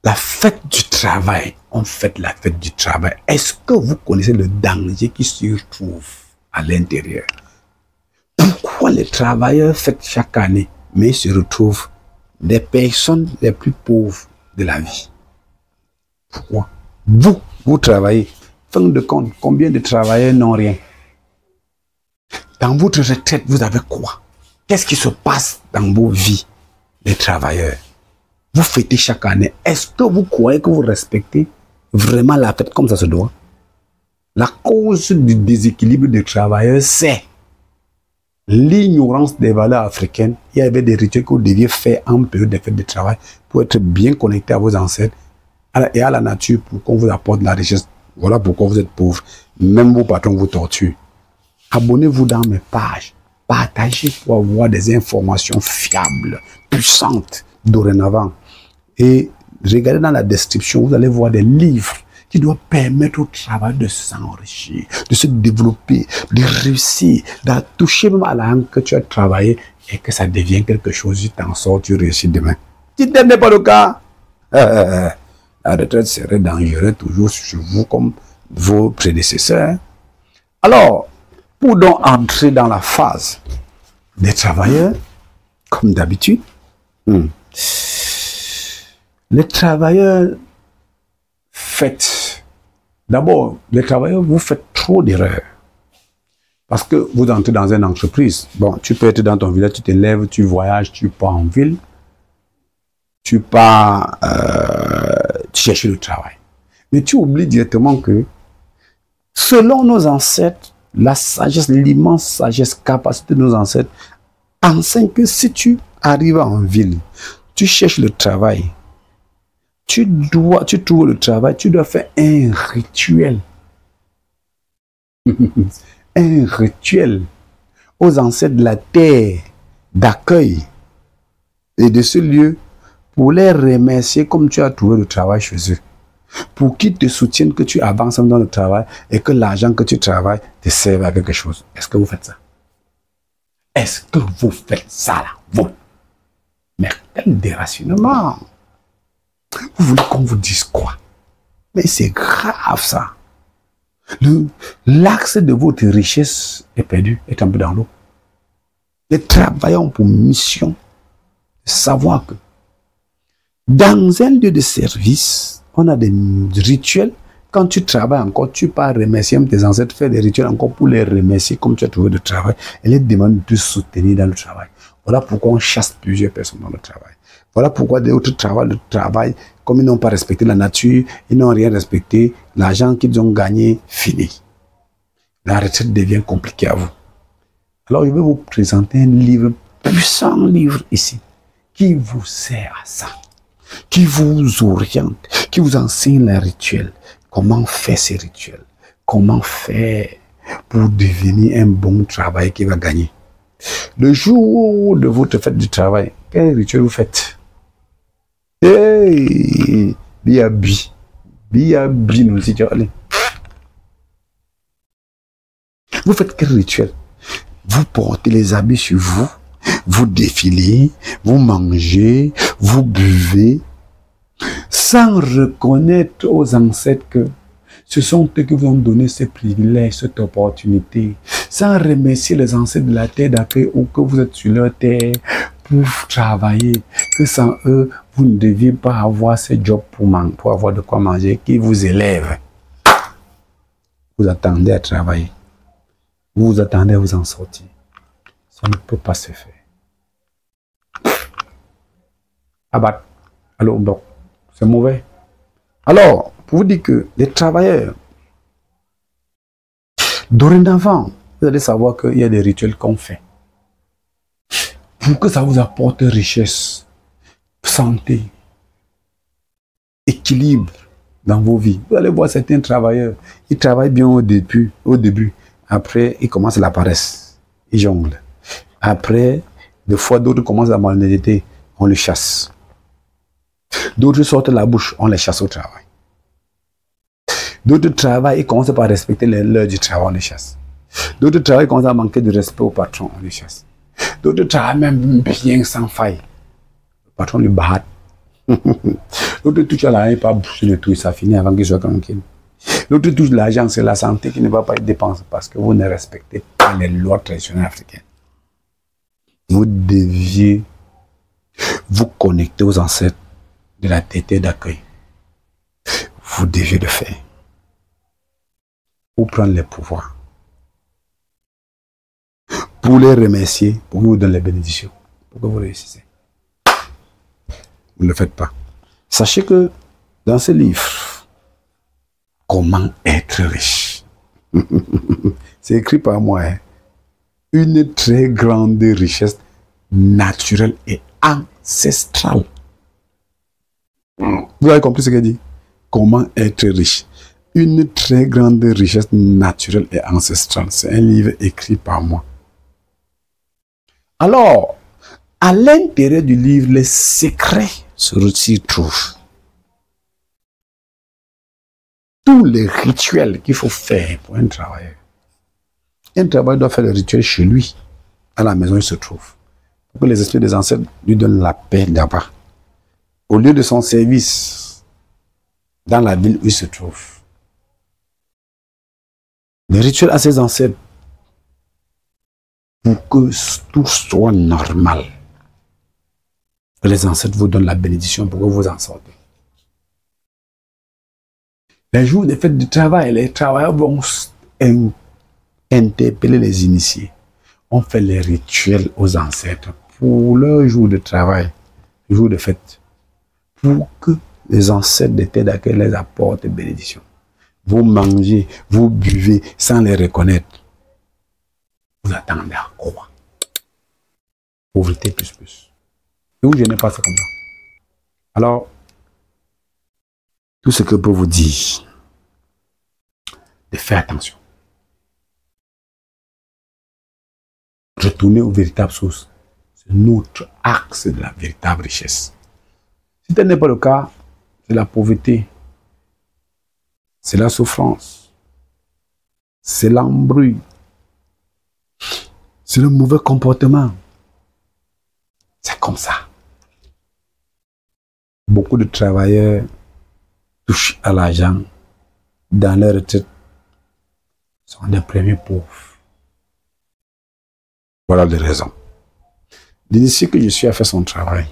La fête du travail, on fête la fête du travail. Est-ce que vous connaissez le danger qui se trouve à l'intérieur? Pourquoi les travailleurs fêtent chaque année, mais ils se retrouvent des personnes les plus pauvres de la vie? Pourquoi? Vous travaillez. Fin de compte, combien de travailleurs n'ont rien? Dans votre retraite, vous avez quoi? Qu'est-ce qui se passe dans vos vies, les travailleurs? Vous fêtez chaque année. Est-ce que vous croyez que vous respectez vraiment la fête comme ça se doit? La cause du déséquilibre des travailleurs, c'est l'ignorance des valeurs africaines. Il y avait des rituels que vous deviez faire en période de fête de travail pour être bien connecté à vos ancêtres et à la nature pour qu'on vous apporte la richesse. Voilà pourquoi vous êtes pauvre. Même vos patrons vous torturent. Abonnez-vous dans mes pages. Partagez pour avoir des informations fiables, puissantes dorénavant. Et regardez dans la description, vous allez voir des livres qui doivent permettre au travail de s'enrichir, de se développer, de réussir, de toucher même à la langue que tu as travaillé et que ça devient quelque chose, tu t'en sors, tu réussis demain. Si tel n'est pas le cas, la retraite serait dangereuse toujours sur vous comme vos prédécesseurs. Alors, pour donc entrer dans la phase des travailleurs, comme d'habitude, les travailleurs faites, d'abord, les travailleurs, vous faites trop d'erreurs. Parce que vous entrez dans une entreprise. Bon, tu peux être dans ton village, tu te lèves, tu voyages, tu pars en ville, tu pars, tu cherches le travail. Mais tu oublies directement que, selon nos ancêtres, la sagesse, l'immense sagesse, capacité de nos ancêtres, enseigne que si tu arrives en ville, tu cherches le travail, tu trouves le travail, tu dois faire un rituel. Un rituel aux ancêtres de la terre d'accueil et de ce lieu pour les remercier comme tu as trouvé le travail chez eux. Pour qu'ils te soutiennent que tu avances dans le travail et que l'argent que tu travailles te serve à quelque chose. Est-ce que vous faites ça? Est-ce que vous faites ça là? Vous? Mais quel déracinement! Vous voulez qu'on vous dise quoi? Mais c'est grave ça. L'axe de votre richesse est perdu, est tombé dans l'eau. Les travailleurs ont pour mission de savoir que dans un lieu de service, on a des rituels. Quand tu travailles encore, tu pars remercier tes ancêtres, faire des rituels encore pour les remercier comme tu as trouvé le travail et les demander de te soutenir dans le travail. Voilà pourquoi on chasse plusieurs personnes dans le travail. Voilà pourquoi d'autres travaillent le travail, comme ils n'ont pas respecté la nature, ils n'ont rien respecté, l'argent qu'ils ont gagné, fini. La retraite devient compliquée à vous. Alors je vais vous présenter un livre, puissant livre ici, qui vous sert à ça, qui vous oriente, qui vous enseigne les rituels, comment faire ces rituels, comment faire pour devenir un bon travail qui va gagner. Le jour de votre fête du travail, quel rituel vous faites? Hey, biabi, nous dit, allez. Vous faites quel rituel? Vous portez les habits sur vous, vous défilez, vous mangez, vous buvez, sans reconnaître aux ancêtres que ce sont eux qui vous ont donné ces privilèges, cette opportunité, sans remercier les ancêtres de la terre d'accueil ou que vous êtes sur leur terre pour travailler, que sans eux, vous ne deviez pas avoir ce job pour avoir de quoi manger, qui vous élève. Vous attendez à travailler. Vous vous attendez à vous en sortir. Ça ne peut pas se faire. Abat. Alors, bon, c'est mauvais. Alors, pour vous dire que les travailleurs, dorénavant, vous allez savoir qu'il y a des rituels qu'on fait. Pour que ça vous apporte richesse, santé, équilibre dans vos vies. Vous allez voir certains travailleurs, ils travaillent bien au début. Après, ils commencent la paresse. Ils jonglent. Après, des fois, d'autres commencent la malhonnêteté. On les chasse. D'autres sortent la bouche. On les chasse au travail. D'autres travaillent, ils commencent par respecter l'heure du travail. On les chasse. D'autres travaillent, ils commencent à manquer de respect au patron. On les chasse. D'autres travaillent même bien sans faille. Le patron lui bat. L'autre touche à l'argent, il pas boucher le tout, ça finit avant qu'il soit tranquille. L'autre touche l'argent, c'est la santé qui ne va pas être dépensée parce que vous ne respectez pas les lois traditionnelles africaines. Vous deviez vous connecter aux ancêtres de la tétée d'accueil. Vous deviez le faire. Pour prendre les pouvoirs. Pour les remercier, pour vous donner les bénédictions. Pour que vous réussissez. Vous ne le faites pas. Sachez que dans ce livre, comment être riche, c'est écrit par moi, hein? Une très grande richesse naturelle et ancestrale. Vous avez compris ce qu'il dit? Comment être riche? Une très grande richesse naturelle et ancestrale. C'est un livre écrit par moi. Alors, à l'intérieur du livre, les secrets s'y trouvent. Tous les rituels qu'il faut faire pour un travailleur. Un travailleur doit faire le rituel chez lui. À la maison, il se trouve. Pour que les esprits des ancêtres lui donnent la paix là-bas. Au lieu de son service, dans la ville où il se trouve. Les rituels à ses ancêtres, pour que tout soit normal. Que les ancêtres vous donnent la bénédiction pour que vous en sortez. Les jours des fêtes du travail, les travailleurs vont interpeller les initiés. On fait les rituels aux ancêtres pour leur jour de travail, jour de fête, pour que les ancêtres de terre d'accueil les apportent bénédiction. Vous mangez, vous buvez sans les reconnaître. Vous attendez à quoi? Pauvreté plus plus. Et vous, je n'ai pas ça comme ça. Alors, tout ce que je peux vous dire, de faire attention. Retourner aux véritables sources. C'est notre axe de la véritable richesse. Si tel n'est pas le cas, c'est la pauvreté. C'est la souffrance. C'est l'embrouille. C'est le mauvais comportement. C'est comme ça. Beaucoup de travailleurs touchent à l'argent dans leur retraite. Sont des premiers pauvres. Voilà les raisons. L'initié que je suis a fait son travail.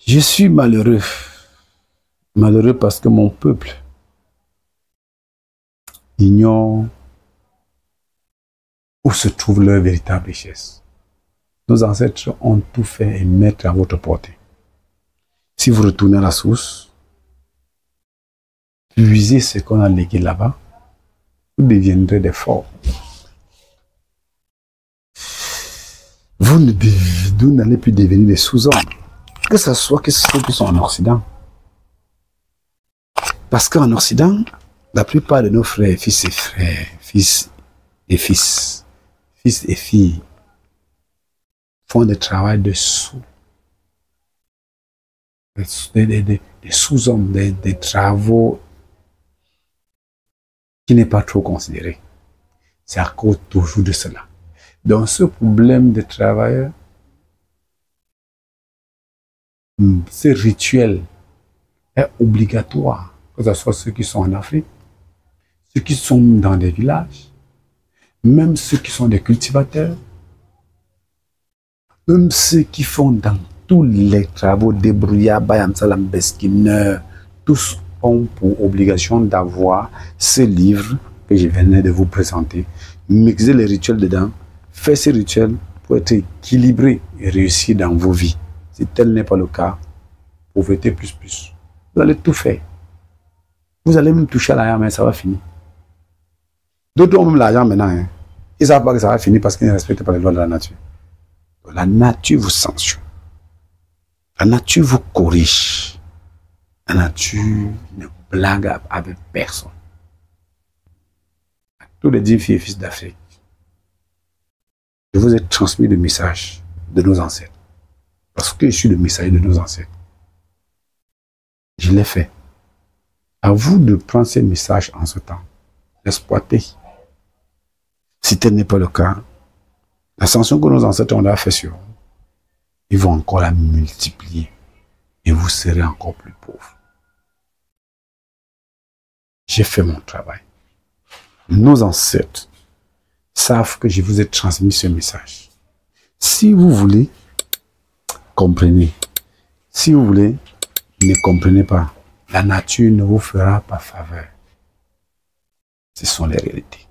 Je suis malheureux. Malheureux parce que mon peuple ignore où se trouve leur véritable richesse. Nos ancêtres ont tout fait et mettre à votre portée. Si vous retournez à la source, puisez ce qu'on a légué là-bas, vous deviendrez des forts. Vous n'allez plus devenir des sous-hommes. Que ce soit ceux qui sont en Occident. Parce qu'en Occident, la plupart de nos frères, fils et filles, font des travaux de sous. Des sous-hommes, des travaux qui n'est pas trop considéré. C'est à cause toujours de cela. Donc ce problème des travailleurs, ce rituel est obligatoire, que ce soit ceux qui sont en Afrique, ceux qui sont dans des villages, même ceux qui sont des cultivateurs, même ceux qui font dans tous les travaux débrouillards, Bayam Salam Beskineur, tous ont pour obligation d'avoir ce livre que je venais de vous présenter, mixer les rituels dedans, faire ces rituels pour être équilibré et réussir dans vos vies. Si tel n'est pas le cas, pauvreté plus plus. Vous allez tout faire. Vous allez même toucher à l'argent, mais ça va finir. D'autres ont même l'argent maintenant. Hein. Ils ne savent pas que ça va finir parce qu'ils ne respectent pas les lois de la nature. Donc, la nature vous sanctionne. La nature vous corrige. La nature ne blague avec personne. À tous les 10 filles et fils d'Afrique, je vous ai transmis le message de nos ancêtres. Parce que je suis le messager de nos ancêtres. Je l'ai fait. À vous de prendre ces messages en ce temps, d'exploiter. Si tel n'est pas le cas, la sanction que nos ancêtres ont fait sur vous, ils vont encore la multiplier. Et vous serez encore plus pauvre. J'ai fait mon travail. Nos ancêtres savent que je vous ai transmis ce message. Si vous voulez, comprenez. Si vous voulez, ne comprenez pas. La nature ne vous fera pas faveur. Ce sont les réalités.